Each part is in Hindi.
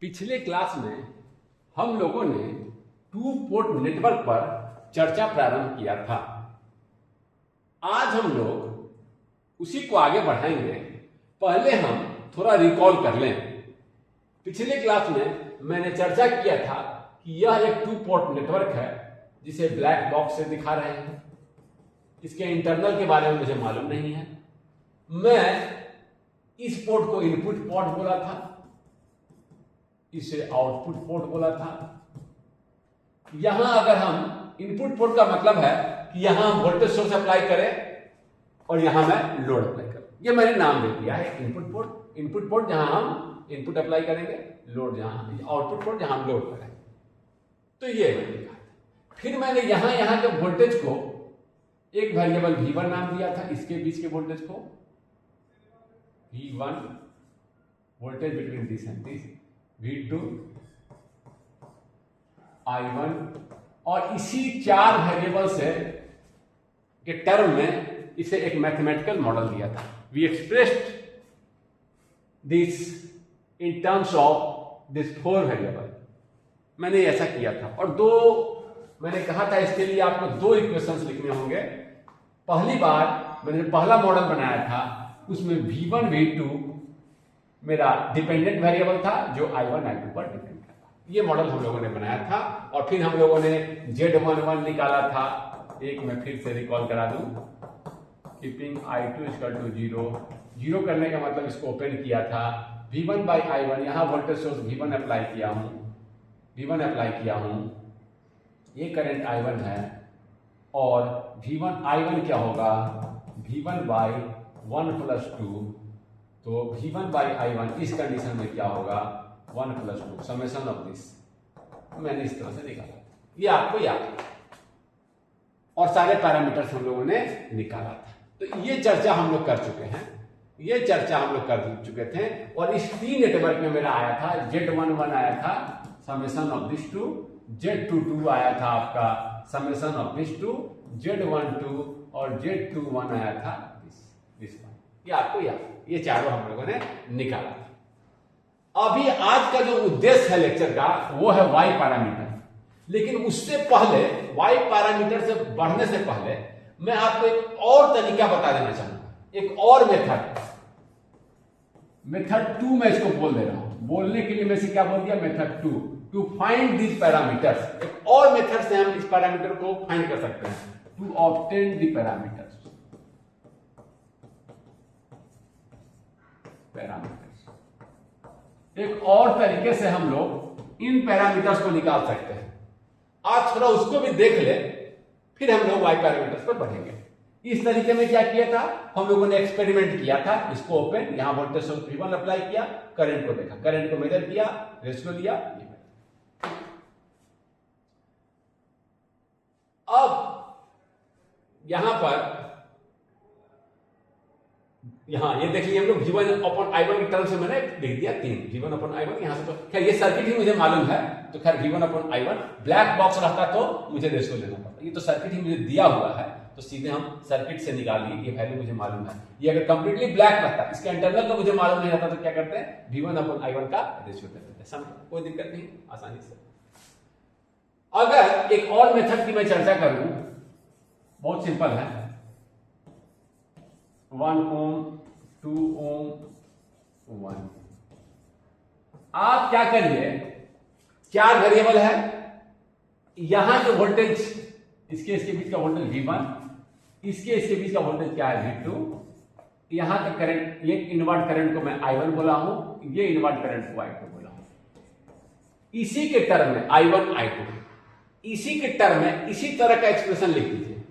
पिछले क्लास में हम लोगों ने टू पोर्ट नेटवर्क पर चर्चा प्रारंभ किया था। आज हम लोग उसी को आगे बढ़ाएंगे। पहले हम थोड़ा रिकॉल कर लें। पिछले क्लास में मैंने चर्चा किया था कि यह एक टू पोर्ट नेटवर्क है जिसे ब्लैक बॉक्स से दिखा रहे हैं। इसके इंटरनल के बारे में मुझे मालूम नहीं है। मैं इस पोर्ट को इनपुट पोर्ट बोला था, इसे आउटपुट पोर्ट बोला था। यहां अगर हम इनपुट पोर्ट का मतलब है कि यहां हम वोल्टेज सोर्स अप्लाई करें और यहां मैं लोड अप्लाई करूं। ये मैंने नाम दे दिया है इनपुट पोर्ट। इनपुट पोर्ट जहां हम इनपुट अप्लाई करेंगे, लोड जहां, आउटपुट पोर्ट जहां हम लोड करें। तो ये मैंने लिखा था। फिर मैंने यहां के वोल्टेज को एक वेरिएबल V1 नाम दिया था। इसके बीच के वोल्टेज को V1, voltage between this and this, V2, I1, और इसी चार वेरिएबल से के टर्म में इसे एक मैथमेटिकल मॉडल दिया था। We expressed this in terms of this four variable. मैंने ऐसा किया था और मैंने कहा था इसके लिए आपको दो इक्वेशंस लिखने होंगे। पहली बार मैंने पहला मॉडल बनाया था, उसमें V1 V2 मेरा डिपेंडेंट वेरिएबल था जो I1 I2 पर डिपेंड करता। ये मॉडल हम लोगों ने बनाया था और फिर हम लोगों ने Z11 निकाला था। एक मैं फिर से रिकॉल करा दूं। कीपिंग I2 = 0, 0 करने का मतलब इसको ओपन किया था। V1 by I1, यहां वोल्टेज सोर्स V1 अप्लाई किया हूं। ये करंट I1 है और V1 I1 क्या होगा, V1 by 1 + 2। तो V1 by I1 इस कंडीशन में क्या होगा, 1 + 2 समेशन ऑफ दिस। मैंने इस तरह से निकाला, ये आपको याद है और सारे पैरामीटर्स हम लोगों ने निकाला था। तो ये चर्चा हम लोग कर चुके थे और इस टी नेटवर्क में मेरा आया था Z11 आया था summation of this to, Z22 आया था आपका summation of this to, Z12 और Z21 आया था दिस वन। ये आपको याद, ये चारों हम लोगों ने निकाला था। अभी आज का जो उद्देश्य है लेक्चर का वो है वाई पैरामीटर। लेकिन उससे पहले, वाई पैरामीटर से बढ़ने से पहले मैं आपको एक और तरीका बता देना चाहूंगा, एक और मेथड 2 मैं इसको बोल दे रहा हूं। बोलने के लिए मैं इसे क्या बोल दिया, method 2 to find this parameters. एक और मेथड से हम इस पैरामीटर को फाइंड कर सकते हैं, टू ऑब्टेन द पैरामीटर्स। एक और तरीके से हम लोग इन पैरामीटर्स को निकाल सकते हैं। आज थोड़ा उसको भी देख ले, फिर हम लोग वाई पैरामीटर्स पर बढ़ेंगे। इस तरीके में क्या किया था, हम लोगों ने एक्सपेरिमेंट किया था। इसको ओपन, यहां वोल्टेज सोर्स V1 अप्लाई किया, करंट को देखा, करंट को मेजर किया, रेशियो लिया। अब यहां ये देख लिया हम लोग, V1/I1 की तरफ से मैंने लिख दिया 3, V1/I1 यहां से। तो खैर ये सर्किट ही मुझे मालूम है, तो खैर V1/I1। ब्लैक बॉक्स रहता तो मुझे रेशियो लेना पड़ता। ये तो सर्किट ही मुझे दिया हुआ है, तो सीधे हम सर्किट से निकालिए। ये वैल्यू मुझे मालूम है। ये अगर कंप्लीटली ब्लैक रहता, इसका इंटरनल का मुझे मालूम नहीं रहता, तो क्या करते हैं, V1/I1 का रेशियो ले लेते हैं। कोई दिक्कत नहीं, आसानी से। अगर एक और मेथड की मैं चर्चा करूं, बहुत सिंपल है। 1 ओम, 2 ओम, 1। आप क्या करिए, 4 वेरिएबल है। यहां जो वोल्टेज, इसके बीच का वोल्टेज V1, इसके बीच का वोल्टेज क्या है, V2। यहां का करंट, ये इनवर्ट करंट को मैं I1 बोला हूं, ये इनवर्ट करंट को I2 बोला हूं। इसी के टर्म में I1 I2, इसी के टर्म में इसी तरह का एक्सप्रेशन लिख दीजिए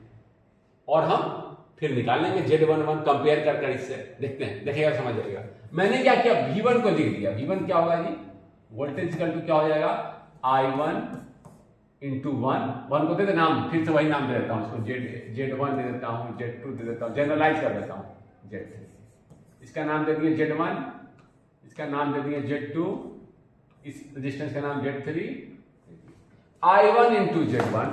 और हम फिर निकालेंगे Z11 कंपेयर कर इससे। देखते हैं, देखिएगा, समझ जाएगा। मैंने क्या किया, V1 को लिख दिया। V1 क्या होगा जी, वोल्टेज इक्वल टू क्या हो जाएगा, I1 × 1 को दे दे नाम, फिर से वही नाम दे देता हूं उसको, Z1 दे देता हूं, Z2 दे देता हूं, जनरलाइज कर देता हूं, Z3। इसका नाम दे दिए Z1, इसका नाम दे दिए Z2, इस रेजिस्टेंस का नाम Z3। I1 × Z1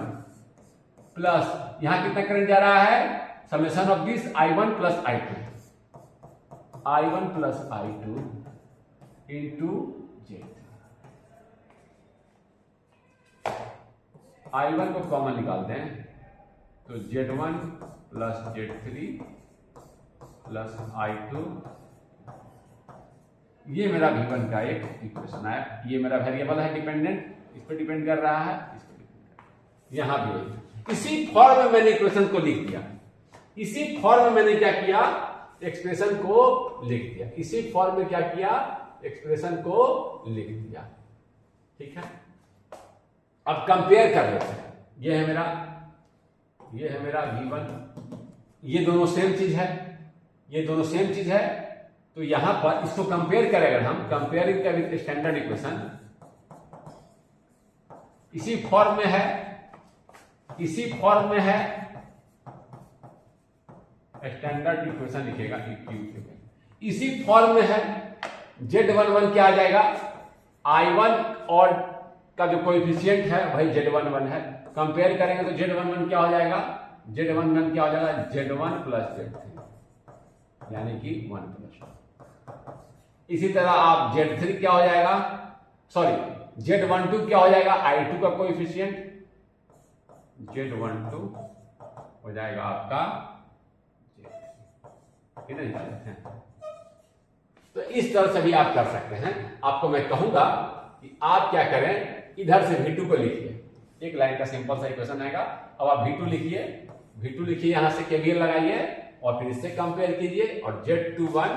प्लस, यहां कितना करंट जा रहा है, summation of this I1 + I2, I1 + I2 × Z3। I1 को कॉमन निकालते हैं तो Z1 plus Z3 plus I2, ये मेरा V1 का एक इक्वेशन है। ये मेरा वेरिएबल है डिपेंडेंट, इस पर डिपेंड कर रहा है, इस पर डिपेंड कर रहा है। यहां भी इसी फॉर्म में मैंने इक्वेशन को लिख दिया, इसी फॉर्म में मैंने क्या किया, एक्सप्रेशन को लिख दिया, इसी फॉर्म में क्या किया, एक्सप्रेशन को लिख दिया। ठीक है, अब कंपेयर कर लेते हैं। ये है मेरा V1, ये दोनों सेम चीज है, ये दोनों सेम चीज है। तो यहां पर इसको कंपेयर करें, अगर हम कंपेयरिंग विद स्टैंडर्ड इक्वेशन, इसी फॉर्म में है, इसी फॉर्म में है, स्टैंडर्ड इक्वेशन लिखेगा इसी फॉर्म में है। Z11 क्या आ जाएगा, I1 और का जो कोएफिशिएंट है वही Z11 है। कंपेयर करेंगे तो Z11 क्या हो जाएगा, Z11 क्या हो जाएगा, Z1 प्लस Z3 यानी कि 1 प्लस 1। इसी तरह आप Z3 क्या हो जाएगा, सॉरी Z12 क्या हो जाएगा, I2 का कोएफिशिएंट, Z12 हो जाएगा आपका कितने निकाल लेते हैं। तो इस तरह से भी आप कर सकते हैं। आपको मैं कहूंगा कि आप क्या करें, इधर से V2 को लिखिए, एक लाइन का सिंपल सा इक्वेशन आएगा। अब आप V2 लिखिए, यहां से KVL लगाइए और फिर इससे कंपेयर कीजिए और Z21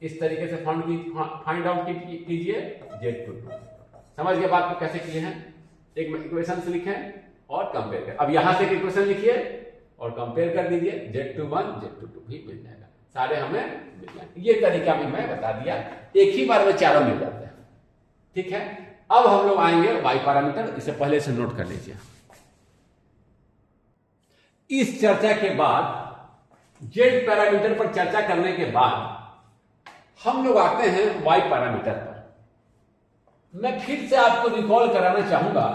इस तरीके से फाइंड आउट कीजिए Z22। समझ गए बात को कैसे किए हैं, एक इक्वेशन से लिखें और कंपेयर करें। अब यहां से एक इक्वेशन लिखिए और कंपेयर कर दीजिए, Z21 Z22 भी मिल जाएगा, सारे हमें मिल जाएंगे। ये तरीका भी मैं बता दिया, एक ही बार में चारों मिल जाते हैं। ठीक है, अब हम लोग आएंगे वाई पैरामीटर, इसे पहले से नोट कर लीजिए। इस चर्चा के बाद, जेड पैरामीटर पर चर्चा करने के बाद हम लोग आते हैं वाई पैरामीटर पर। मैं फिर से आपको रिकॉल कराना चाहूंगा,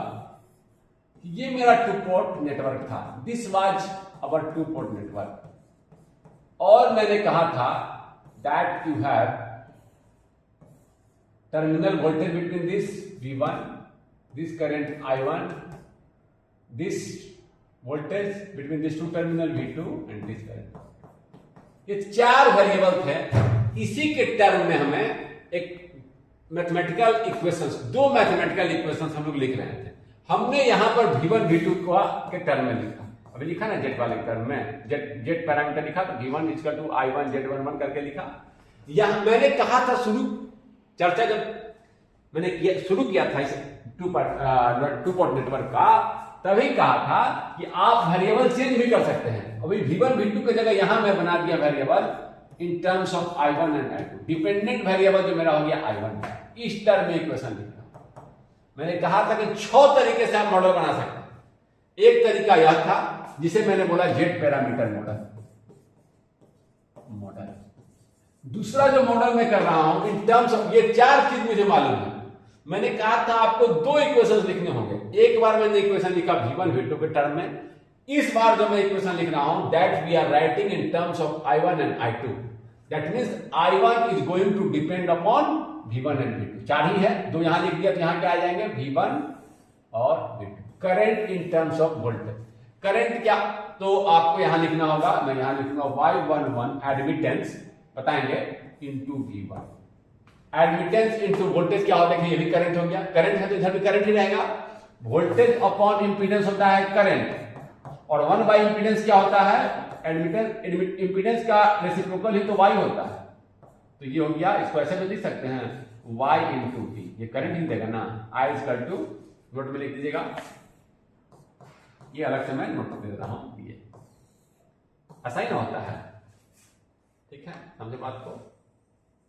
ये मेरा 2 पोर्ट नेटवर्क था, this was our 2 port network, और मैंने कहा था that you have terminal voltage between this V1, this current I1, this voltage between this 2 terminal V2 and this current. ये 4 वेरिएबल थे। इसी के टर्म में हमें एक मैथमेटिकल इक्वेशंस, 2 मैथमेटिकल इक्वेशंस हम लोग लिख रहे थे। हमने यहां पर V1 V2 के टर्म में लिखा, अभी लिखा ना जेड वाले टर्म में, जेड पैरामीटर लिखा तो V1 equal to I1 Z11 करके लिखा। यहां मैंने कहा था शुरू चर्चा जब मैंने शुरू किया था इस 2 पोर्ट नेटवर्क का, तभी कहा था कि आप वेरिएबल चेंज भी कर सकते हैं। अभी V1 V2 की जगह यहां मैं बना दिया variable in terms of I1 and I2। Dependent variable जो मेरा हो गया I1, इस टर्म में इक्वेशन लिखा। मैंने कहा था कि 6 तरीके से आप मॉडल बना सकते हैं। एक तरीका यह था जिसे मैंने बोला जेड पैरामीटर मॉडल। दूसरा जो मॉडल मैं कर रहा हूं इन टर्म्स ऑफ, ये 4 चीज मुझे मालूम है। मैंने कहा था आपको 2 इक्वेशंस लिखने होंगे। एक बार मैंने इक्वेशन लिखा V1 V2 के टर्म में, इस बार जो मैं इक्वेशन लिख रहा हूं that we are writing in terms of I1 and I2, that means I1 is going to depend upon V1 and V2। 4 ही है, 2 यहां लिख दिया तो यहां क्या आ जाएंगे V1 और V2। Current in terms of voltage, current क्या, तो आपको यहां लिखना होगा, मैं यहां लिखूंगा Y11 एडमिटेंस बताएंगे into V1। Admittance into voltage क्या होता है, ये भी करंट हो गया, करंट है तो इधर भी करंट ही रहेगा। वोल्टेज अपॉन इंपीडेंस होता है करंट, और 1 बाई इंपीडेंस क्या होता है, एडमिटेंस। इंपीडेंस का रेसिप्रोकल ही तो Y होता है, तो ये हो गया। इसको ऐसे भी लिख सकते हैं Y इंटू V, ये करंट ही देगा ना। I इक्वल टू, नोट में लिख दीजिएगा, ये अलग से मैं नोट दे रहा हूं, ये ऐसा ही ना होता है। ठीक है, समझे बात को,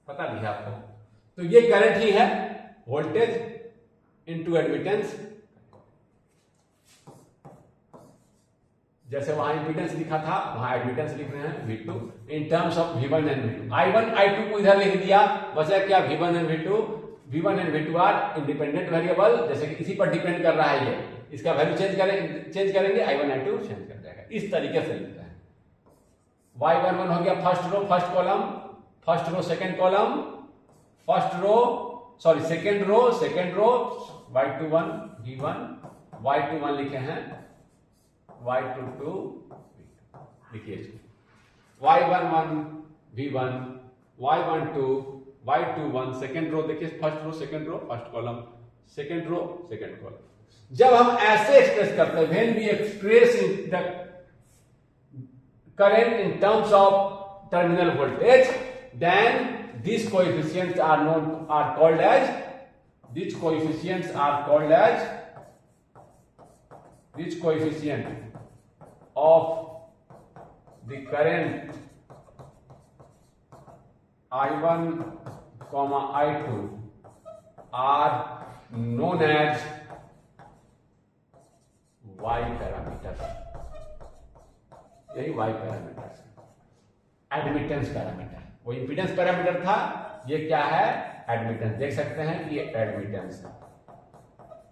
पता भी है आपको। तो ये करंट ही है, वोल्टेज इनटू एडमिटेंस। जैसे वहां इंपीडेंस लिखा था वहां एडमिटेंस लिख रहे हैं V2 in terms of V1 and V2। I1 I2 को इधर लिख दिया, बचा क्या V1 and V2। V1 and V2 are independent variable, जैसे कि इसी पर डिपेंड कर रहा है ये, इसका वैल्यू चेंज करेंगे I1 I2 चेंज कर जाएगा। इस तरीके से लिखता है। Y11 हो गया first row first column, first row second column, first row sorry second row, Y21 V1 Y21 लिखे हैं, Y22 लिखिए Y11 V1, Y12 Y21, second row देखिए, first row second row first column, second row second column. जब हम ऐसे एक्सप्रेस करते हैं, when we express in the current in terms of terminal voltage, then these coefficients are called as which coefficients are called as which coefficient of the current I1 comma I2 are known as Y parameters। यही Y पैरामीटर, एडमिटेंस पैरामीटर। वो इंपीडेंस पैरामीटर था, ये क्या है, एडमिटेंस। देख सकते हैं कि ये एडमिटेंस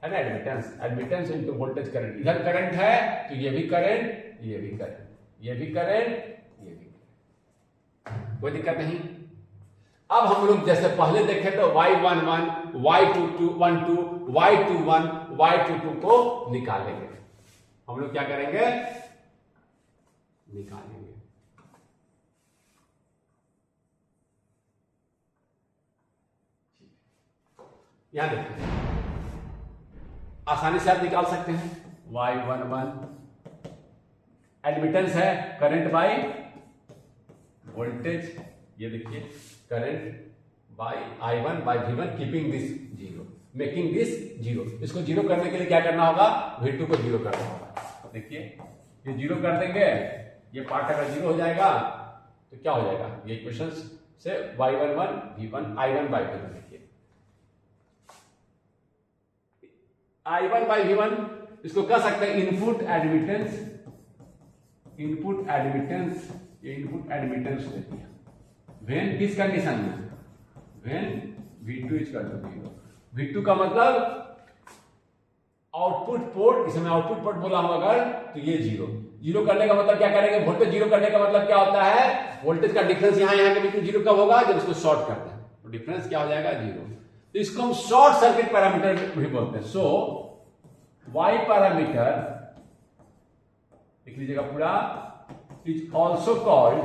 है ना, admittance, admittance into voltage current. इधर करंट है तो ये भी करंट, ये भी करंट, ये भी करंट, ये भी करंट, कोई दिक्कत नहीं। अब हम लोग जैसे पहले देखे तो Y11, Y12, Y21, Y22 को निकालेंगे। हम लोग क्या करेंगे, निकालेंगे। यहां देखिए, आसानी से आप निकाल सकते हैं। Y11 एडमिटेंस है, करंट बाय वोल्टेज, ये देखिए current by I1 by V1 keeping this zero, making this zero. इसको जीरो करने के लिए क्या करना होगा, V2 को जीरो करना होगा। देखिए ये जीरो कर देंगे, ये पार्ट अगर जीरो हो जाएगा तो क्या हो जाएगा, ये इक्वेशन से Y11 V1 I1 by V1, देखिए I1 बाय V1, इसको कह सकते हैं इनपुट एडमिटेंस, इनपुट एडमिटेंस, ये इनपुट एडमिटेंस होती है व्हेन किस कंडीशन में, when V2 is equal to 0। V2 का मतलब आउटपुट पोर्ट, इसमें आउटपुट पोर्ट बोला हूं अगर, तो ये जीरो। जीरो करने का मतलब क्या करेंगे, वोल्टेज जीरो करने का मतलब क्या होता है, वोल्टेज का डिफरेंस यहां के बीच में जीरो कब होगा, जब इसको शॉर्ट करते हैं तो डिफरेंस क्या हो जाएगा, जीरो। तो इसको हम शॉर्ट सर्किट पैरामीटर भी बोलते हैं। सो Y पैरामीटर लिख लीजिएगा पूरा, is also called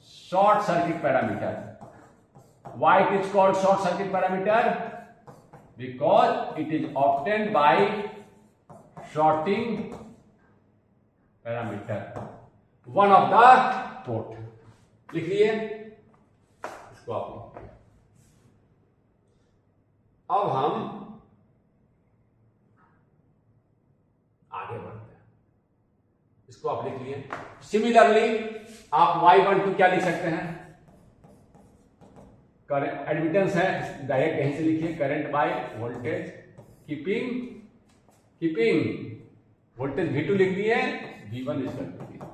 short circuit parameter. Why it is called short circuit parameter? Because it is obtained by shorting parameter, one of the port। लिख लिए इसको आप। अब हम आगे बढ़ते हैं, इसको आप लिख लिए। सिमिलरली आप Y12 क्या लिख सकते हैं, एडमिटेंस है, डायरेक्ट यहीं से लिखिए, current by voltage keeping voltage V2 लिख दिए, V1 इज इक्वल टू 0।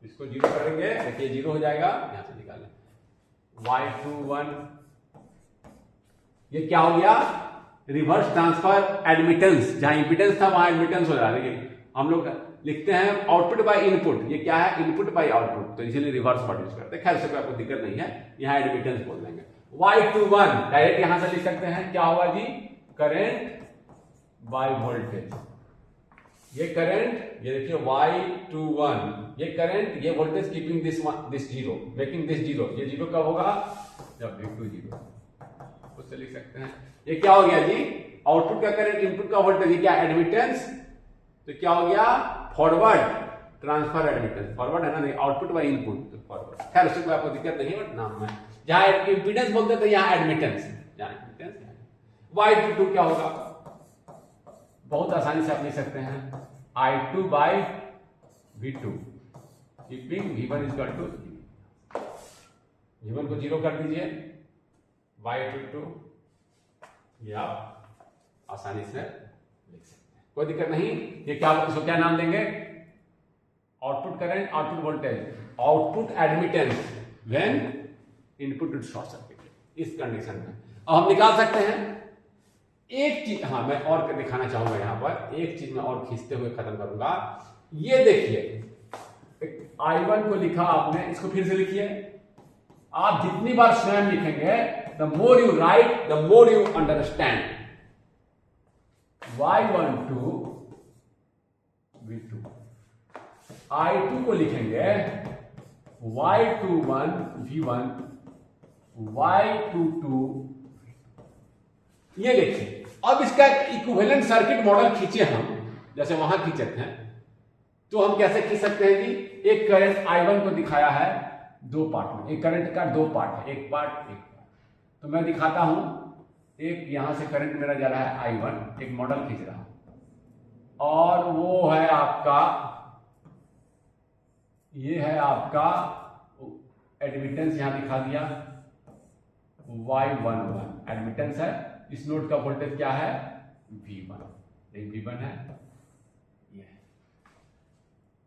इसको जीरो करेंगे, देखिए जीरो हो जाएगा, यहां से निकालें Y21, ये क्या हो गया, रिवर्स ट्रांसफर एडमिटेंस। जहां इंपिडेंस था वहां एडमिटेंस हो रहा है, लेकिन हम लोग लिखते हैं आउटपुट बाय इनपुट, ये क्या है, इनपुट बाय आउटपुट, तो इसलिए रिवर्स वर्ड यूज करते हैं। खैर से आपको दिक्कत नहीं है, यहां एडमिटेंस बोल देंगे। Y21 डायरेक्ट यहां से लिख सकते हैं, क्या होगा जी, करंट बाय वोल्टेज। ये करंट, ये देखिए Y21, ये करंट, ये voltage keeping this zero, making this zero. ये जीरो कब होगा, जब V2 जीरो, उससे लिख सकते हैं। ये क्या हो गया जी, आउटपुट का करंट, इनपुट का वोल्टेज, ये क्या एडमिटेंस, तो क्या हो गया, फॉरवर्ड ट्रांसफर एडमिटेंस। फॉरवर्ड है ना, नहीं आउटपुट बाय इनपुट, तो फॉरवर्ड। खैर उससे कोई आपको दिक्कत नहीं है, बट नाम में जहां इंपीडेंस बोलते थे यहां एडमिटेंस, जहां एडमिटेंस। Y22 क्या होगा, बहुत आसानी से आप लिख सकते हैं, I2 by V2 keeping V1 is equal to, V1 को जीरो कर दीजिए, Y22 ये आप आसानी से लिख सकते हैं, कोई दिक्कत नहीं। ये क्या, इसको क्या नाम देंगे, output current, output voltage, output admittance when input to short circuit, इस कंडीशन में। अब हम निकाल सकते हैं एक चीज, हाँ मैं और दिखाना चाहूंगा, यहां पर एक चीज मैं और खींचते हुए खत्म करूंगा। ये देखिए I1 को लिखा आपने, इसको फिर से लिखिए। आप जितनी बार स्वयं लिखेंगे, the more you right the more you understand. y12 v2, I2 को लिखेंगे y21 v1, y22। ये देखिए, अब इसका इक्विवेलेंट सर्किट मॉडल खींचे हम, जैसे वहां खींचे थे, तो हम कैसे खींच सकते हैं जी? एक करंट I1 को दिखाया है दो पार्ट में, एक करंट का दो पार्ट है, एक पार्ट। तो मैं दिखाता हूं, एक यहां से करंट मेरा जा रहा है I1, एक मॉडल खींच रहा हूं, और वो है आपका, ये है आपका एडमिटेंस, यहां दिखा दिया y11 एडमिटेंस है। इस नोड का वोल्टेज क्या है? V1, एक V1 है, ये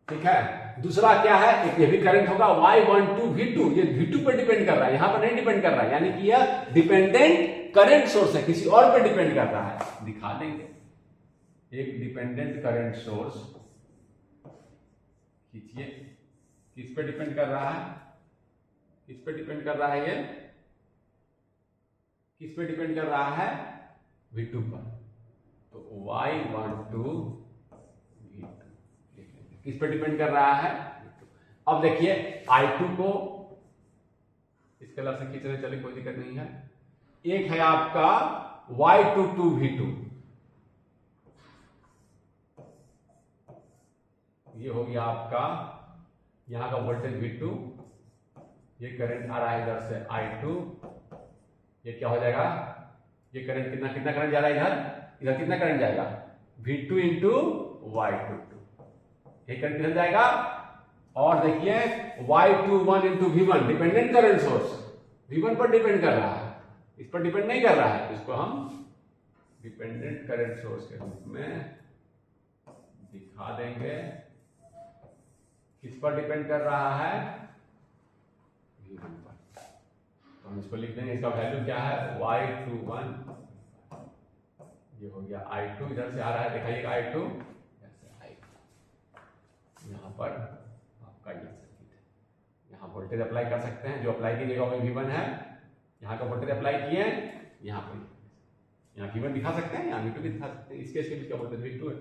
ठीक है। दूसरा क्या है? एक ये भी करंट होगा y12 v2, ये v2 पर डिपेंड कर रहा है, यहां पर नहीं डिपेंड कर रहा है, यानी कि यह डिपेंडेंट करंट सोर्स है, किसी और पर डिपेंड कर रहा है। दिखा देंगे, एक डिपेंडेंट करंट सोर्स खींचिए, किस पे डिपेंड कर रहा है? किस पे डिपेंड कर रहा है? ये किस पे डिपेंड कर रहा है? V2 पर। तो y12 किस पे डिपेंड कर रहा है? अब देखिए I2 को इस कलर से खींचने चले, कोई दिक्कत नहीं है। एक है आपका y22 v2, ये हो गया आपका यहां का वोल्टेज V2, ये करंट आ रहा है इधर से I2, ये क्या हो जाएगा? ये करंट कितना करंट जा रहा है इधर, इधर कितना करंट जाएगा? V2 इंटू y22, ये करंट किधर जाएगा? और देखिए y21 into V1, dependent current source V1 पर डिपेंड कर रहा है, इस पर डिपेंड नहीं कर रहा है, इसको हम डिपेंडेंट करंट सोर्स के रूप में दिखा देंगे। किस पर डिपेंड कर रहा है? V1 पर। तो हम इसको लिख देंगे, इसका वैल्यू क्या है? y21, ये हो गया I2, इधर से आ रहा है, दिखाइएगा I2, यहां पर आपका ये सर्किट है, यहां वोल्टेज अप्लाई कर सकते हैं, जो अप्लाई कीजिएगा वो V1 है, यहां का वोल्टेज अप्लाई किए, यहां पर यहाँ V1 दिखा सकते हैं, यहाँ V2 भी दिखा सकते हैं, इसके बीच का वोल्टेज V2 है,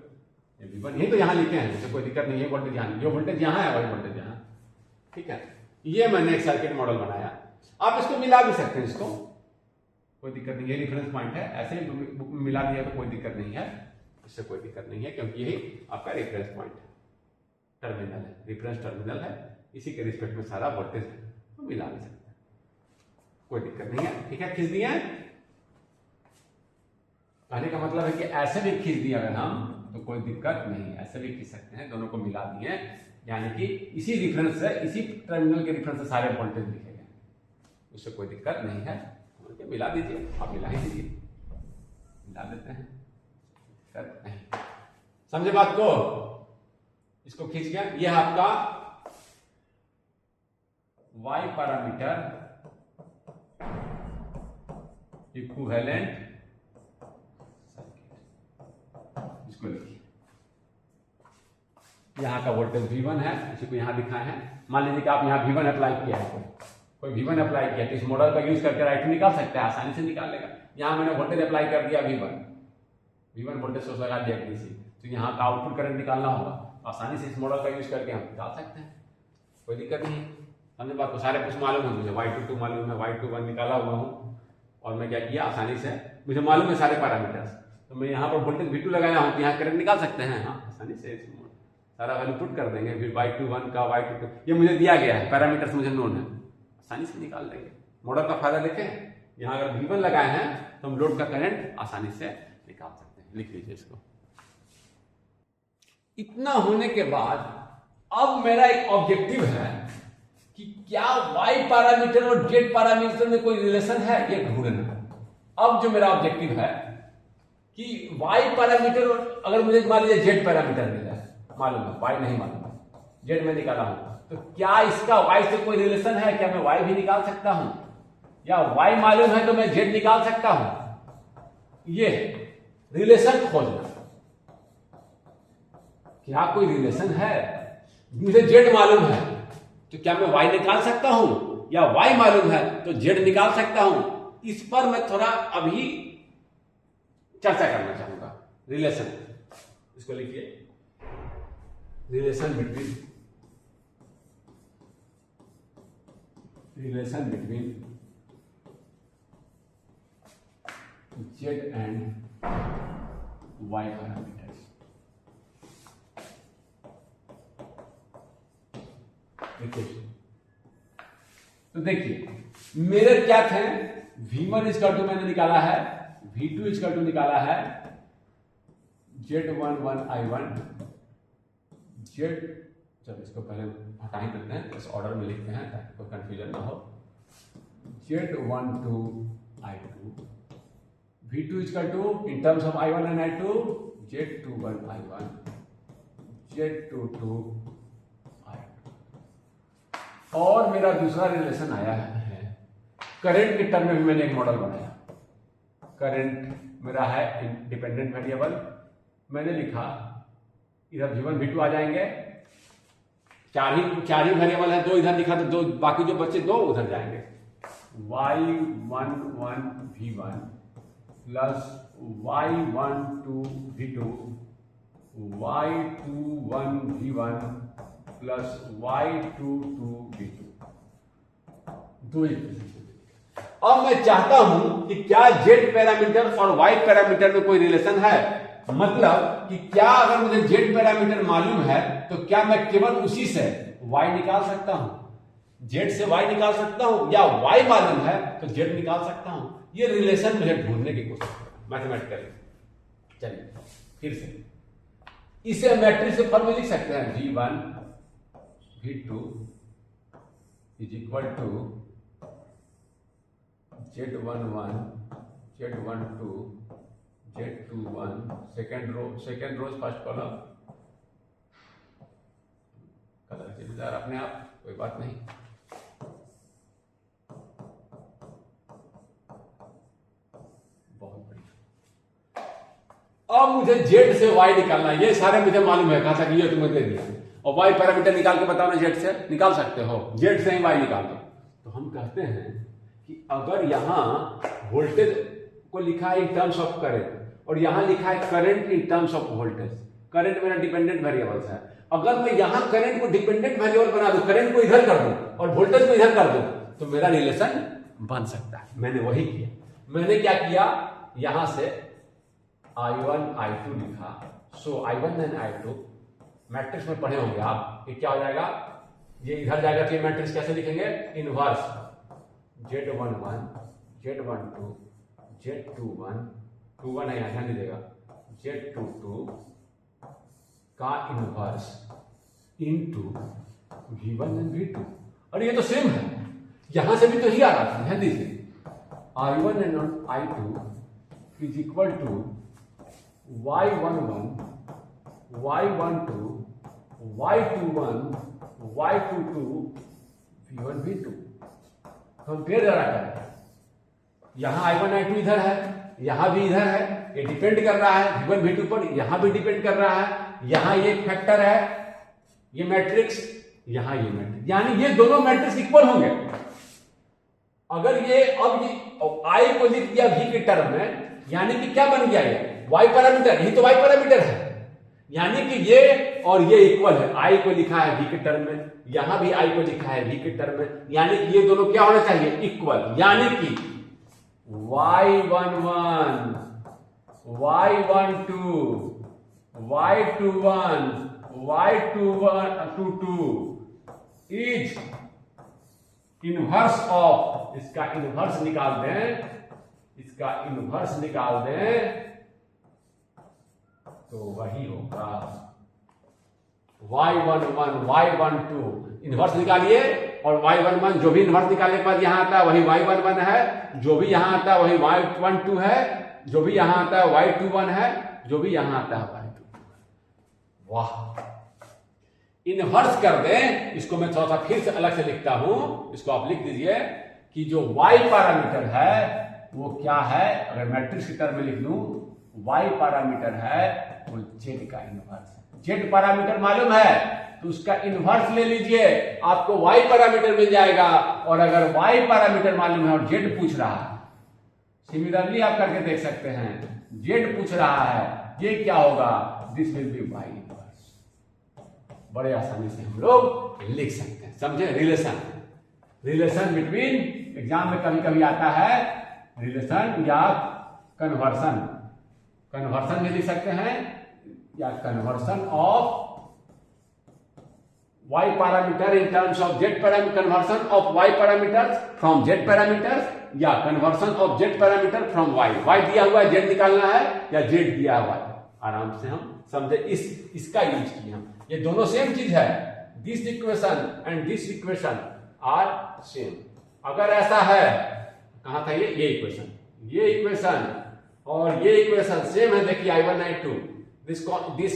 ये V1 यही तो यहाँ लिखे हैं, इससे कोई दिक्कत नहीं है। वोल्टेज यहाँ, जो वोल्टेज यहाँ है वही वोल्टेज यहाँ, ठीक है। ये मैंने एक सर्किट मॉडल बनाया, आप इसको मिला भी सकते हैं, इसको कोई दिक्कत नहीं है, रेफरेंस पॉइंट है, ऐसे ही बुक में मिला दिया तो कोई दिक्कत नहीं है, इससे कोई दिक्कत नहीं है, क्योंकि यही आपका रेफरेंस पॉइंट है, टर्मिनल है, रेफरेंस टर्मिनल है, इसी के रिस्पेक्ट में सारा वोल्टेज है, तो मिला भी सकते हैं, कोई दिक्कत नहीं है, ठीक है। खींच दिया, कहने का मतलब है कि ऐसे भी खींच दिया अगर हम तो कोई दिक्कत नहीं, ऐसे भी खींच सकते हैं, दोनों को मिला दिए, यानी कि इसी रेफरेंस से, इसी टर्मिनल के रेफरेंस से सारे वोल्टेज लिखे गए, उससे कोई दिक्कत नहीं है, मिला दीजिए, आप मिला ही दीजिए, मिला देते हैं, दिक्कत नहीं, समझे बात को? इसको खींच गया, यह आपका y पैरामीटर इक्विवेलेंट सर्किट, इसको लिखिए, यहां का वोल्टेज V1 है, इसी को यहां लिखा है। मान लीजिए कि आप यहां V1 अप्लाई किया है, कोई V1 अप्लाई किया, तो इस मॉडल का यूज करके I2 निकाल सकते हैं, आसानी से निकाल लेगा। यहां मैंने वोल्टेज अप्लाई कर दिया V1 वोल्टेज सोर्स लगा दिया DC, तो यहाँ का आउटपुट करंट निकालना होगा, आसानी से इस मॉडल का यूज करके हम निकाल सकते हैं, कोई दिक्कत नहीं। हमने बात को सारे कुछ मालूम है, मुझे y22 मालूम है, y21 निकाला हुआ हूँ, और मैं क्या किया, आसानी से मुझे मालूम है सारे पैरामीटर्स, तो मैं यहाँ पर वोल्टेज V2 लगाया हूँ, तो यहाँ करंट निकाल सकते हैं, हाँ आसानी से सारा वैल्यू पुट कर देंगे, फिर y21 का y22, ये मुझे दिया गया है, पैरामीटर्स मुझे नोन है, आसानी से निकाल देंगे। मॉडल का फायदा देखें, यहाँ अगर V1 लगाए हैं तो हम लोड का करंट आसानी से निकाल सकते हैं, लिख लीजिए इसको। इतना होने के बाद अब मेरा एक ऑब्जेक्टिव है कि क्या y पैरामीटर और z पैरामीटर में कोई रिलेशन है, ये ढूंढना। अब जो मेरा ऑब्जेक्टिव है कि y पैरामीटर, अगर मुझे मान लीजिए z पैरामीटर मिला है, मालूम है, y नहीं मालूम है, z में निकाला हूं, तो क्या इसका y से कोई रिलेशन है? क्या मैं y भी निकाल सकता हूं, या y मालूम है तो मैं z निकाल सकता हूं? ये रिलेशन खोजना, क्या कोई रिलेशन है? मुझे z मालूम है तो क्या मैं y निकाल सकता हूं, या y मालूम है तो z निकाल सकता हूं? इस पर मैं थोड़ा अभी चर्चा करना चाहूंगा, रिलेशन, इसको लिखिए, relation between Z and Y parameters. तो देखिए मेरे क्या थे, V1 इक्वल टू मैंने निकाला है, V2 इक्वल टू निकाला है, Z11 I1 Z, चलो इसको पहले हटा ही देते हैं, इस ऑर्डर में लिखते हैं ताकि कोई कंफ्यूजन ना हो। Z12 I2 V2 equal to in terms of I1 and I2 Z21 I1 Z22 I2। और मेरा दूसरा रिलेशन आया है करंट के टर्म में भी मैंने एक मॉडल बनाया। करंट मेरा है डिपेंडेंट वेरिएबल, मैंने लिखा इधर V1 V2 आ जाएंगे, चार ही वेरिएबल है, दो इधर लिखा तो दो, बाकी जो बच्चे दो उधर जाएंगे। Y11 V1 plus Y12 V2 Y21 V1 plus Y22 V2, दो ही। अब मैं चाहता हूं कि क्या Z पैरामीटर और Y पैरामीटर में कोई रिलेशन है, मतलब कि क्या अगर मुझे Z पैरामीटर मालूम है तो क्या मैं केवल उसी से Y निकाल सकता हूं, Z से Y निकाल सकता हूं, या Y मालूम है तो Z निकाल सकता हूं। ये रिलेशन मुझे ढूंढने की कोशिश करें मैथमेटिकली। चलिए फिर से इसे मैट्रिक्स के फॉर्म में लिख सकते हैं, V1 V2 is equal to Z11 Z12 Z21 second row first column, colour changer अपने आप, कोई बात नहीं। बहुत बढ़िया। अब मुझे Z से Y निकालना है, ये सारे मुझे मालूम है, कहा था कि ये तुम्हें दे दिया, और Y पैरामीटर निकाल के बताओ ना, Z से निकाल सकते हो, Z से ही Y निकाल दो। तो हम कहते हैं कि अगर यहां वोल्टेज को लिखा है इन टर्म्स ऑफ करंट और यहां लिखा है current in terms of voltage, current मेरा डिपेंडेंट वेरिएबल्स है, अगर मैं यहां करंट को डिपेंडेंट वेरिएबल बना दूं, करंट को इधर कर दूं और वोल्टेज को इधर कर दूं, तो मेरा रिलेशन बन सकता है। मैंने वही किया। मैंने क्या किया, यहां से I1 I2 लिखा, सो I1 एंड I2 मैट्रिक्स में पढ़े होंगे आप, ये क्या हो जाएगा, ये इधर जाएगा तो ये मैट्रिक्स कैसे लिखेंगे, इनवर्स Z11 Z12 Z21 21 है, यहां ध्यान दीजिएगा, Z22 का inverse into V1 and V2। और ये तो सेम है, यहां से भी तो ही आ रहा था, ध्यान दीजिए, I1 and I2 is equal to Y11 Y12 Y21 Y22 V1 V2। Compare जरा करें, यहां I1 I2 इधर है, यहां भी इधर है, ये डिपेंड कर रहा है V1 V2 पर, यहां भी डिपेंड कर रहा है, यहां ये फैक्टर है, ये मैट्रिक्स, यहां ये मैट्रिक्स, यानी ये दोनों मैट्रिक्स इक्वल होंगे। अगर ये अब ये I को लिख दिया V के टर्म में, यानी कि क्या बन गया, ये Y पैरामीटर, यही तो Y पैरामीटर है, यानी कि ये और ये इक्वल है। I को लिखा है V के टर्म में, यहां भी I को लिखा है V के टर्म में, यानी कि ये दोनों क्या होना चाहिए, इक्वल, यानी कि Y11 Y12 Y21 Y22 is inverse of, इसका इनवर्स निकाल दें, इसका इनवर्स निकाल दें तो वही होगा Y11 Y12, इनवर्स निकालिए, और Y11 जो भी इनवर्स निकालने के बाद यहां आता है वही Y11 है, जो भी यहां आता है वही Y12 है, जो भी यहां आता है Y21 है, जो भी यहां आता है Y22। वाह, इनवर्स कर दें, इसको मैं थोड़ा सा फिर से अलग से लिखता हूं, इसको आप लिख दीजिए कि जो Y पैरामीटर है वो क्या है, अगर मैट्रिक्स की टर्म में लिख लूं, Y पैरामीटर है वो Z का इनवर्स है। Z पैरामीटर मालूम है तो उसका इनवर्स ले लीजिए, आपको Y पैरामीटर मिल जाएगा, और अगर Y पैरामीटर मालूम है और Z पूछ रहा है, सिमिलरली आप करके देख सकते हैं, जेड पूछ रहा है, ये क्या होगा, this will be Y inverse. बड़े आसानी से हम लोग लिख सकते हैं, समझे। रिलेशन बिटवीन, एग्जाम में कभी कभी आता है रिलेशन या कन्वर्सन भी लिख सकते हैं, या conversion of y parameter in terms of z parameter, conversion of y parameters from z parameters, या conversion of z parameter from y दिया हुआ है z निकालना है, या z दिया हुआ है, आराम से हम समझे। इसका यूज किए हम, ये दोनों सेम चीज है, this equation and this equation are same. अगर ऐसा है, कहा था ये इक्वेशन और ये इक्वेशन सेम है, देखिए I1 I2, this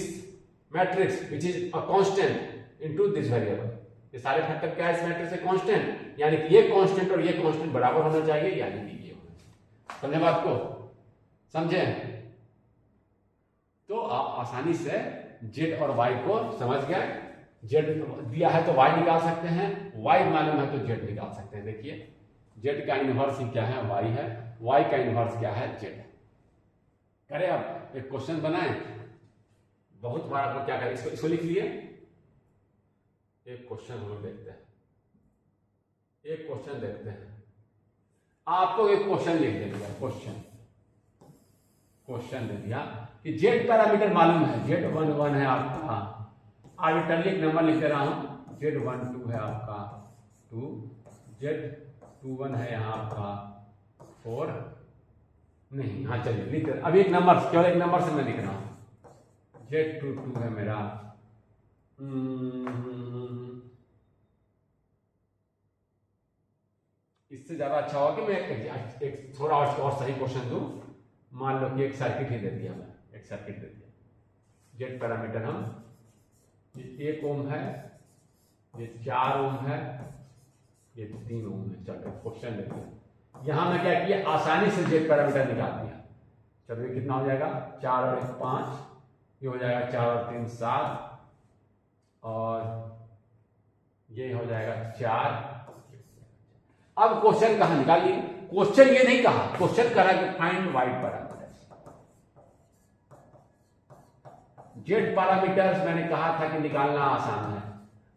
matrix which is a constant into this variable, ये सारे फैक्टर क्या है इस मैट्रिक्स से, कांस्टेंट, यानी कि ये कांस्टेंट और ये कांस्टेंट बराबर होना चाहिए, यानी कि ये होना चाहिए। समझे बात को, समझे। तो आप आसानी से z और y को समझ गए, z दिया है तो y निकाल सकते हैं, y मालूम है तो z निकाल सकते हैं। देखिए z का इनवर्स ही क्या है, y है, y का इनवर्स क्या है, z। करें अब एक क्वेश्चन बनाएं, बहुत बार आपको क्या करें, इसको लिख लिए। एक क्वेश्चन हम लोग देखते हैं, आपको एक क्वेश्चन लिख दे दिया, क्वेश्चन दे दिया कि जेड पैरामीटर मालूम है, Z11 है आपका, आर्बिट्ररी एक नंबर लिख दे रहा हूं, Z12 है आपका 2, Z21 है यहाँ आपका 4, नहीं, हाँ चलिए लिख दे, अभी एक नंबर, केवल एक नंबर से मैं लिख रहा हूं, Z22 है मेरा, इससे ज्यादा अच्छा होगा कि मैं एक थोड़ा और सही क्वेश्चन दूं। मान लो कि एक सर्किट ही दे दिया, मैं एक सर्किट दे दिया, जेड पैरामीटर हम, ये 1 ओम है, ये 4 ओम है, ये 3 ओम है। चलो क्वेश्चन लेते हैं, यहां मैं क्या किया, आसानी से जेड पैरामीटर निकाल दिया। चलो ये कितना हो जाएगा, 4 और 1 5, ये हो जाएगा 4 और 3 7, और ये हो जाएगा 4। अब क्वेश्चन कहां निकालिए, क्वेश्चन ये नहीं कहा, क्वेश्चन करा कि find Y parameters. Z parameters मैंने कहा था कि निकालना आसान है,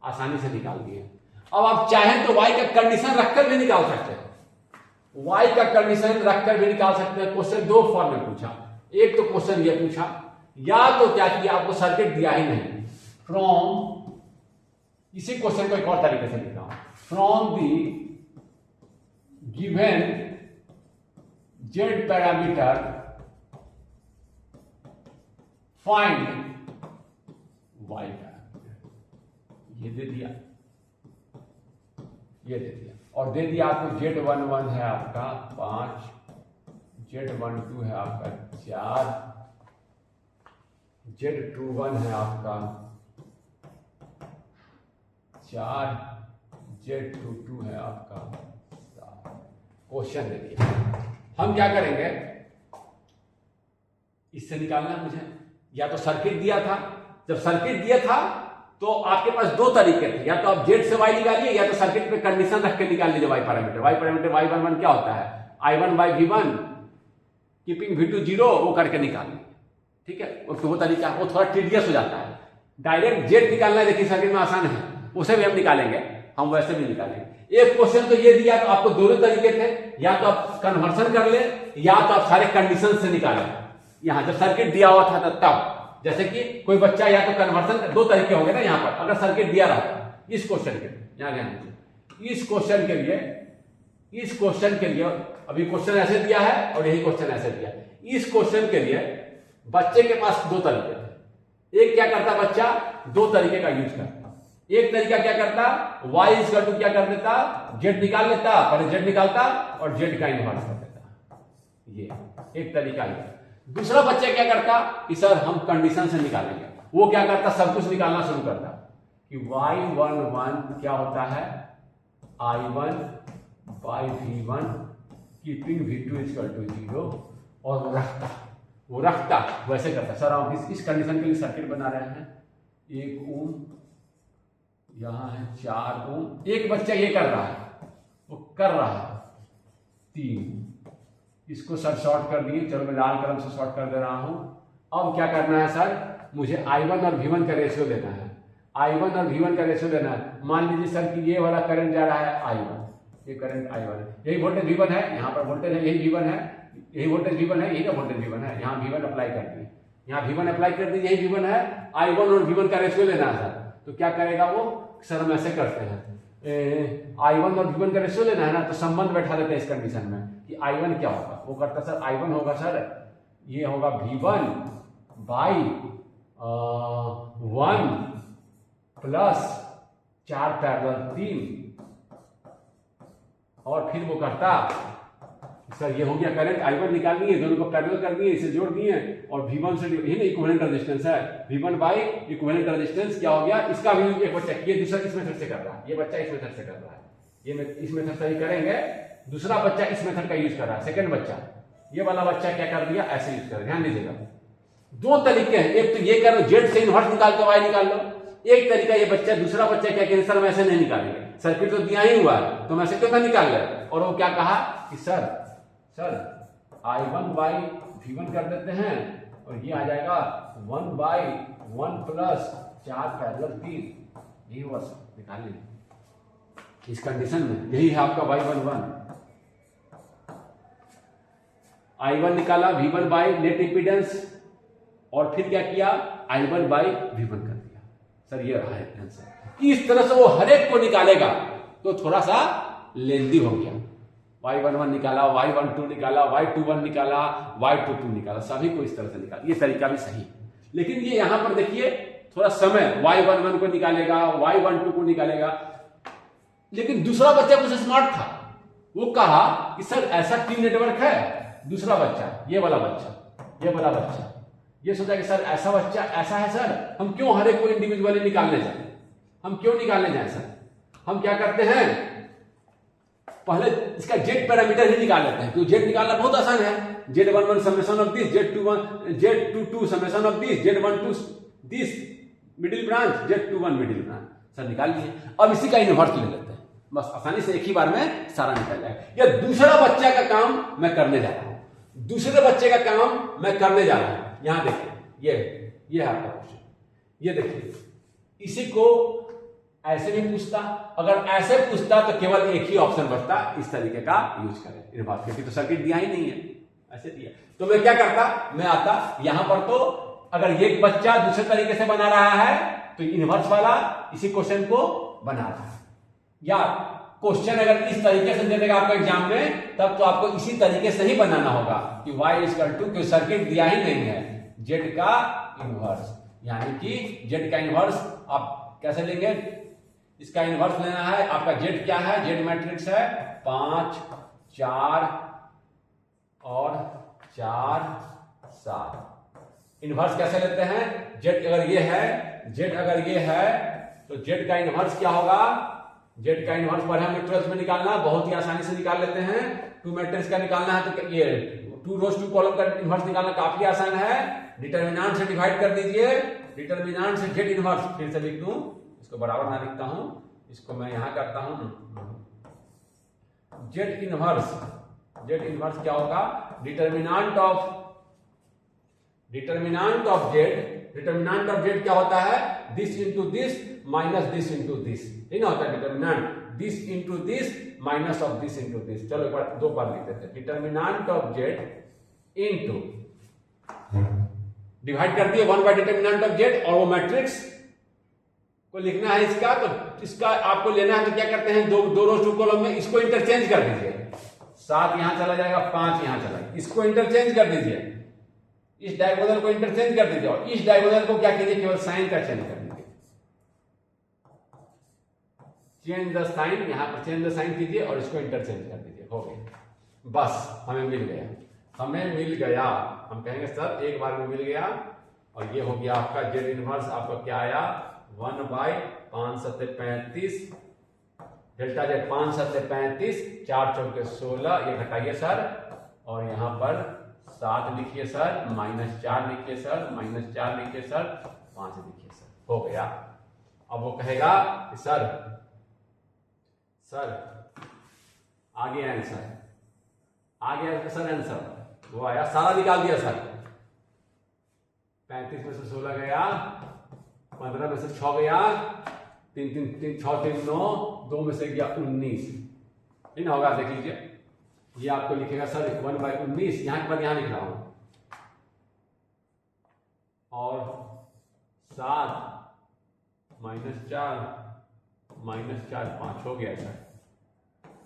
आसानी से निकाल दिए। अब आप चाहें तो वाई का कंडीशन रखकर भी निकाल सकते हैं, वाई का कंडीशन रखकर भी निकाल सकते हैं। क्वेश्चन 2 फॉर्म में पूछा, एक तो क्वेश्चन ये पूछा, या तो क्या किया, आपको सर्किट दिया ही नहीं, फ्रॉम, इसी क्वेश्चन को एक और तरीके से लिख रहा हूं, from the given z parameter find y parameter, ये दे दिया, और दे दिया आपको Z11 है आपका 5, Z12 है आपका 4, Z21 है आपका 4, Z22 है आपका। क्वेश्चन दे दिया, हम क्या करेंगे, इससे निकालना है मुझे, या तो सर्किट दिया था, जब सर्किट दिया था तो आपके पास 2 तरीके थे, या तो आप जेड से वाई निकालिए, या तो सर्किट पे कंडीशन रख के निकाल लीजिए वाई पैरामीटर। y11 क्या होता है, I1/V1 कीपिंग V2 0, वो करके निकालिए, ठीक है। वो तरीका वो थोड़ा टीडियस हो जाता है, डायरेक्ट जेड निकालना है, देखिए सर्किट में आसान है, उसे भी हम निकालेंगे, हम वैसे भी निकालेंगे। एक क्वेश्चन तो ये दिया, तो आपको दोनों तरीके थे, या तो आप कन्वर्सन कर ले, या तो आप सारे कंडीशन से निकालें। यहां जब सर्किट दिया हुआ था तब, जैसे कि कोई बच्चा या तो कन्वर्सन, 2 तरीके होंगे ना यहां पर, अगर सर्किट दिया रहा इस क्वेश्चन के लिए, यहां ध्यान, इस क्वेश्चन के लिए अभी क्वेश्चन ऐसे दिया है और यही क्वेश्चन ऐसे दिया, इस क्वेश्चन के लिए बच्चे के पास 2 तरीके थे। एक क्या करता बच्चा, 2 तरीके का यूज करता, एक तरीका क्या करता, y इक्वल टू क्या कर देता, z निकाल लेता, पहले z निकालता और z का इनवर्स कर देता, ये एक तरीका है। दूसरा बच्चा क्या करता कि सर हम कंडीशन से निकालेंगे, वो क्या करता, सब कुछ निकालना शुरू करता कि y11 क्या होता है, I1/V1 keeping V2 equal to 0, और वो रखता वैसे करता। सर आप इस कंडीशन के लिए सर्किट बना रहे हैं, 1 ओम, यहां है 4 ओम, एक बच्चा ये कर रहा है, वो कर रहा है 3, इसको सर शॉर्ट कर दिए, चलो मैं लाल कलम से शॉर्ट कर दे रहा हूं। अब क्या करना है सर, मुझे I1 और V1 का रेशियो देना है। I1 और V1 का रेशियो देना है। मान लीजिए सर कि ये वाला करंट जा रहा है I1, ये करंट I1 है, यही वोल्टेज V1 है, यहाँ पर वोल्टेज है, यही V1 है, यही वोल्टेज V1 है, यही का वोल्टेज V1 है। यहाँ V1 अप्लाई कर दिए, यहाँ V1 अप्लाई कर दीजिए, यही V1 है। I1 और V1 का रेशियो लेना है सर, तो क्या करेगा वो, सर हम ऐसे करते हैं, I1 और V1 का रेशियो लेना है ना, तो संबंध बैठा देते हैं इस कंडीशन में कि I1 क्या होगा। वो करता सर I1 होगा सर, ये होगा V1 बाई 1 प्लस 4 पैरेलल 3, और फिर वो करता सर ये हो गया करंट I1 निकालनी है, दोनों को पैरेलल कर दिए, इसे जोड़ दिए, और V1 से यही ना इक्विवेलेंट रेजिस्टेंस है, V1 बाई इक्विवेलेंट रेजिस्टेंस क्या हो गया, इसका भी एक बच्चा, ये दूसरा इस मेथड से कर रहा है, ये बच्चा इस मेथड से कर रहा है, ये इस मेथड से ही करेंगे, दूसरा बच्चा इस मेथड का यूज कर रहा है, सेकंड बच्चा, ये वाला बच्चा क्या कर दिया, ऐसे यूज कर, ध्यान दीजिएगा। दो तरीके हैं, एक तो ये कर लो, जेड से इनवर्स निकाल के वाई निकाल लो, एक तरीका ये बच्चा, दूसरा बच्चा क्या कहें सर वैसे नहीं निकालेंगे, सर्किट तो दिया ही हुआ है तो मैं ऐसे क्यों निकाल गया, और वो क्या कहा कि सर I1 बाई V1 कर देते हैं, और ये आ जाएगा 1 बाई 1 प्लस 4 पैरेलल 3, यही हुआ सर, निकाल लीजिए इस कंडीशन में, यही है आपका Y11। I1 निकाला, V1 बाई नेट इंपीडेंस, और फिर क्या किया, I1 बाई V1 कर दिया। सर ये रहा है आंसर। इस तरह से वो हर एक को निकालेगा तो थोड़ा सा लेंदी हो गया। Y11 निकाला, Y12 निकाला, Y21 निकाला, Y22 निकाला, सभी को इस तरह से निकाला, ये तरीका भी सही। लेकिन ये यहां पर देखिए थोड़ा समय, Y11 को निकालेगा, Y12 को निकालेगा, लेकिन दूसरा बच्चा कुछ स्मार्ट था, वो कहा कि सर ऐसा टी नेटवर्क है, दूसरा बच्चा ये वाला बच्चा ये सोचा कि सर ऐसा बच्चा ऐसा है सर, हम क्यों हर एक को इंडिविजुअली निकालने जाए, सर हम क्या करते हैं, पहले इसका जेड पैरामीटर ही निकाल लेते हैं, क्योंकि जेड निकालना बहुत आसान है, Z11 summation of this, Z22 summation of this, Z12 this middle branch, Z21 middle branch, sir निकाल लिए। अब इसी का इन्वर्स ले लेते हैं, बस आसानी से एक ही बार में सारा निकल जाएगा। या दूसरा बच्चा का काम मैं करने जा रहा हूं, यहां देखिए, ये है आपका क्वेश्चन, ये देखिए, इसी को ऐसे भी पूछता, अगर ऐसे पूछता तो केवल एक ही ऑप्शन बचता, इस तरीके का यूज करें इन्वर्स, क्योंकि तो सर्किट दिया ही नहीं है, ऐसे दिया तो मैं क्या करता, मैं आता यहां पर, तो अगर ये बच्चा दूसरे तरीके से बना रहा है तो इन्वर्स वाला इसी क्वेश्चन को बना रहा है, या क्वेश्चन अगर इस तरीके से दे देगा आपको एग्जाम में, तब तो आपको इसी तरीके से ही बनाना होगा कि y इक्वल टू, क्योंकि सर्किट दिया ही नहीं है, z का इन्वर्स, यानी कि z का इन्वर्स आप कैसे लेंगे, इसका इन्वर्स लेना है, आपका z क्या है, z मैट्रिक्स है 5 4 और 4 7, इन्वर्स कैसे लेते हैं, z अगर ये है तो z का इन्वर्स क्या होगा, z का इन्वर्स पढ़े हमने 12th में निकालना, बहुत ही आसानी से निकाल लेते हैं। 2 मैट्रिक्स का निकालना है तो ये 2 रोज 2 कॉलम का इन्वर्स निकालना काफी आसान है, डिटरमिनेंट से डिवाइड कर दीजिए, डिटरमिनेंट से z इन्वर्स, फिर से लिख दूं, इसको बराबर ना लिखता हूं, इसको मैं यहां करता हूं, z इन्वर्स क्या होगा, डिटरमिनेंट ऑफ z क्या होता है, this into this minus this into this, ये ना होता है determinant, this into this minus of this into this. चलो एक बार 2 बार लिख देते हैं, determinant of z into, divide कर दिए 1 बाय डिटरमिनेंट ऑफ z, और वो मैट्रिक्स को लिखना है इसका, तो इसका आपको लेना है तो क्या करते हैं, 2 रोज 2 कॉलम में इसको इंटरचेंज कर दीजिए, 7 यहां चला जाएगा, 5 यहां चला जाएगा, इसको इंटरचेंज कर दीजिए, इस डायगोनल को इंटरचेंज कर दीजिए, और इस डायगोनल को क्या कीजिए, केवल साइन का चेंज कर दीजिए, चेंज द साइन, यहां पर चेंज द साइन कीजिए और इसको इंटरचेंज कर दीजिए, हो गया, बस हमें मिल गया, हम कहेंगे सर एक बार में मिल गया, और ये हो गया आपका z इनवर्स, आपका क्या आया 1 बाई 5 7 35, डेल्टा z 5 7 35, 4 चौके 16, ये घटाइए सर, और यहां पर 7 लिखिए सर, -4 लिखिए सर, -4 लिखिए सर, 5 लिखिए सर, हो गया। अब वो कहेगा कि सर आ गया आंसर, आ गया सर आंसर, वो आया, सारा निकाल दिया सर। 35 में से 16 गया, 15 में से 6 गया, 3 3 3 6 3 9, 2 में से गया 19। इन होगा, देख लीजिए, ये आपको लिखेगा सर 1/19, यहां के बाद यहां लिख रहा हूं, और 7 -4 -4 5 हो गया सर,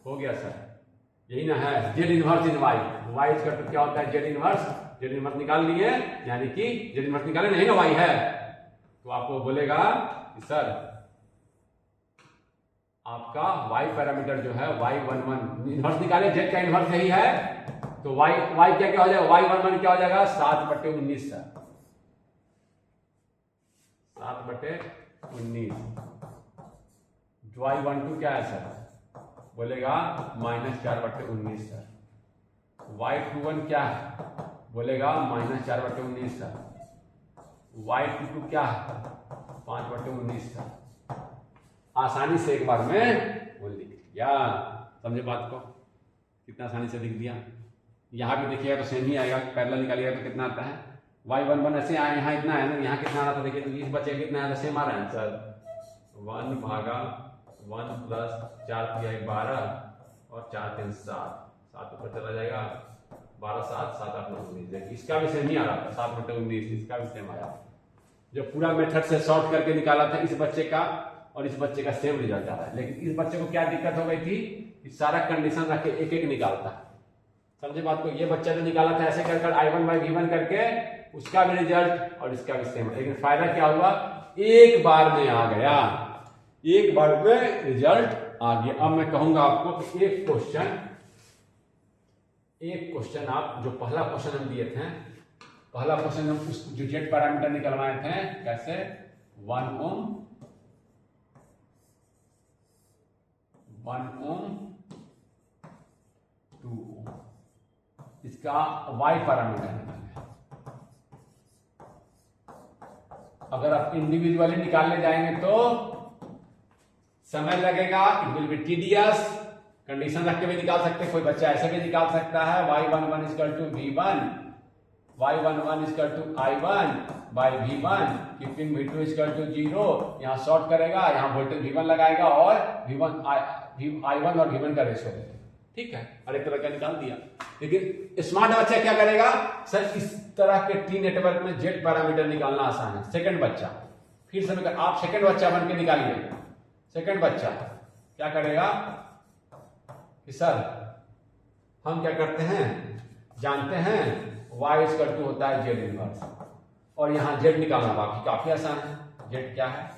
हो गया सर, यही ना है Z inverse in Y. Y का तो क्या होता है, जेड इनवर्स। जेड इनवर्स निकाल लिए, यानी कि जेड इनवर्स निकाले नहीं ना, वाई है, तो आपको बोलेगा कि सर आपका वाई पैरामीटर जो है y11 इनवर्स निकाले, जेड का इनवर्स यही है, तो वाई क्या हो जाएगा, y11 क्या हो जाएगा 7/19 सर, 7/19। y12 क्या है सर, बोलेगा -4/19 सर। y21 क्या है, बोलेगा -4/19 सर। y22 क्या है, 5/19 सर। आसानी से एक बार में वो लिख दिया, समझे बात को, कितना आसानी से लिख दिया। यहाँ भी देखिएगा तो सेम ही आएगा, पैरेलल निकालिएगा तो कितना आता है, y11 ऐसे आया, यहाँ इतना है ना, यहाँ कितना आ रहा था देखिए, तो इस बच्चे कितना आया था, सेम आ रहा है आंसर 1/1 + 4 × 12 और 4 3 7 ऊपर चला जाएगा, 12 7 7 8 9 19। इसका भी सेम ही आ रहा था 7/19, इसका भी सेम आया। जो पूरा मेथड से सॉर्ट करके निकाला था इस बच्चे का और इस बच्चे का सेम रिजल्ट आ रहा है, लेकिन इस बच्चे को क्या दिक्कत हो गई थी कि सारा कंडीशन रख के एक एक निकालता है, समझे बात को। ये बच्चा जो निकाला था ऐसे कर I1/V1 करके, उसका भी रिजल्ट और इसका भी सेम, लेकिन फायदा क्या हुआ, एक बार में आ गया, एक बार में रिजल्ट आ गया। अब मैं कहूंगा आपको कि एक क्वेश्चन आप, जो पहला क्वेश्चन हम दिए थे, पहला क्वेश्चन हम उस जो जेड पैरामीटर निकलवाए थे, कैसे 1 ओम 2 ओम, इसका वाई पैरामीटर निकालना। अगर आप इंडिविजुअली निकालने जाएंगे तो समय लगेगा, it will be tedious. Condition रख के भी निकाल सकते हैं, कोई बच्चा ऐसे भी निकाल सकता है, y11 = v1, y11 = I1/v1, keeping v2 = 0। यहाँ शॉर्ट करेगा, यहाँ वोल्टेज v1 लगाएगा और I1 और v1 का रेशियो देगा, ठीक है, और एक तरह का निकाल दिया। लेकिन स्मार्ट बच्चा क्या करेगा, सर इस तरह के टी नेटवर्क में जेड पैरामीटर निकालना आसान है। सेकंड बच्चा, फिर से आप सेकंड बच्चा बन के निकालिए। सेकंड बच्चा क्या करेगा कि सर हम क्या करते हैं, जानते हैं y = होता है जेड इनवर्स, और यहां जेड निकालना बाकी काफी आसान है। जेड क्या है,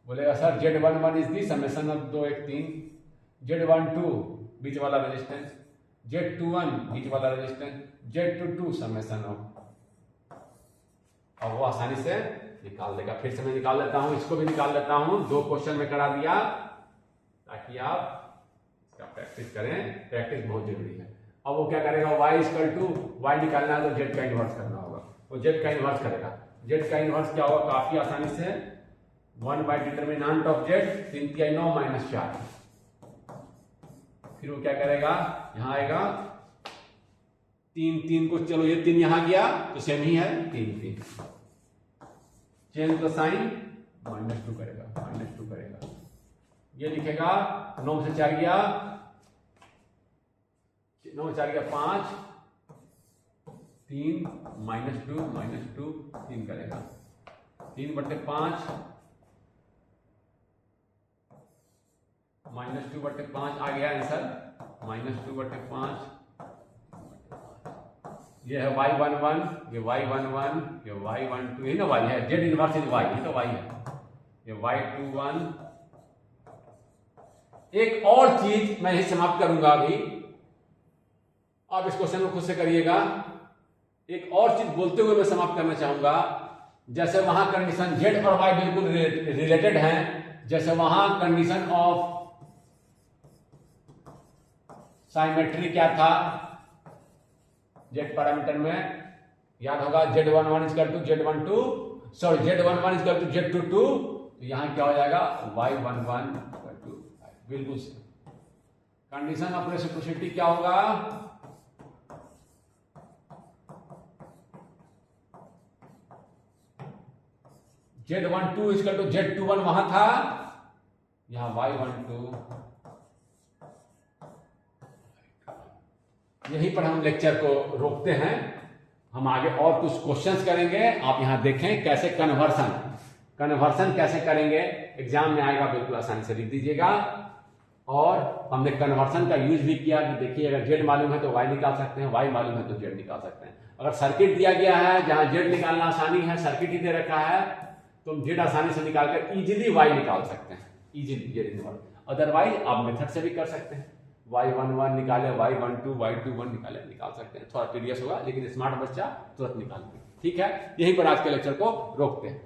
बोलेगा sir Z11 is the summation of 2 1 3, Z12 बीच वाला रेजिस्टेंस, Z21 बीच वाला रेजिस्टेंस, Z22 समेशन ऑफ, और वो आसानी से निकाल देगा। फिर से मैं निकाल लेता हूं, इसको भी निकाल लेता हूं, 2 क्वेश्चन में करा दिया, ताकि आप इसका प्रैक्टिस करें, प्रैक्टिस बहुत जरूरी है। अब वो क्या करेगा, y निकालना है तो जेड का इनवर्स करना होगा, वो जेड का इनवर्स करेगा। जेड का इनवर्स क्या होगा, काफी आसानी से 1/डिटरमिनेंट ऑफ जेड 3 × 9 - 4। फिर वो क्या करेगा, यहां आएगा 3 3 को, चलो ये 3 यहां गया तो सेम ही है, 3 3 चेंज द साइन, -2 करेगा, ये लिखेगा 9 से 4 गया, 9 4 गया 5, 3 -2 3 करेगा, 3/5 -2/5 आ गया आंसर, -2/5। ये है y11, ये y11, ये y12, यही ना y है, जेड इनवर्स इज y, ये तो y है, ये y21। एक और चीज मैं यही समाप्त करूंगा अभी, आप इस क्वेश्चन को खुद से करिएगा। एक और चीज बोलते हुए मैं समाप्त करना चाहूंगा, जैसे वहां कंडीशन जेड और वाई बिल्कुल रिलेटेड हैं, जैसे वहां कंडीशन ऑफ साइमेट्री क्या था जेड पैरामीटर में, याद होगा Z11 = Z12, sorry Z11 = Z22, तो यहां क्या हो जाएगा y11 = बिल्कुल से। कंडीशन ऑफ रेसिप्रोसिटी क्या होगा, Z12 इक्वल टू Z21 वहां था, यहां Y12। यहीं पर हम लेक्चर को रोकते हैं, हम आगे और कुछ क्वेश्चंस करेंगे। आप यहां देखें कैसे कन्वर्सन कैसे करेंगे, एग्जाम में आएगा, बिल्कुल आसानी से लिख दीजिएगा। और हमने कन्वर्सन का यूज भी किया कि देखिए अगर Z मालूम है तो Y निकाल सकते हैं, Y मालूम है तो Z निकाल सकते हैं। अगर सर्किट दिया गया है जहां Z निकालना आसानी है, सर्किट ही दे रखा है, तो हम Z आसानी से निकालकर इजीली Y निकाल सकते हैं, इजीली। अदरवाइज आप मेथड से भी कर सकते हैं, Y11 निकाले, Y12, Y21 निकाल सकते हैं। थोड़ा टीडियस होगा लेकिन स्मार्ट बच्चा तुरंत निकाल देगा। ठीक है, यहीं पर आज के लेक्चर को रोकते हैं।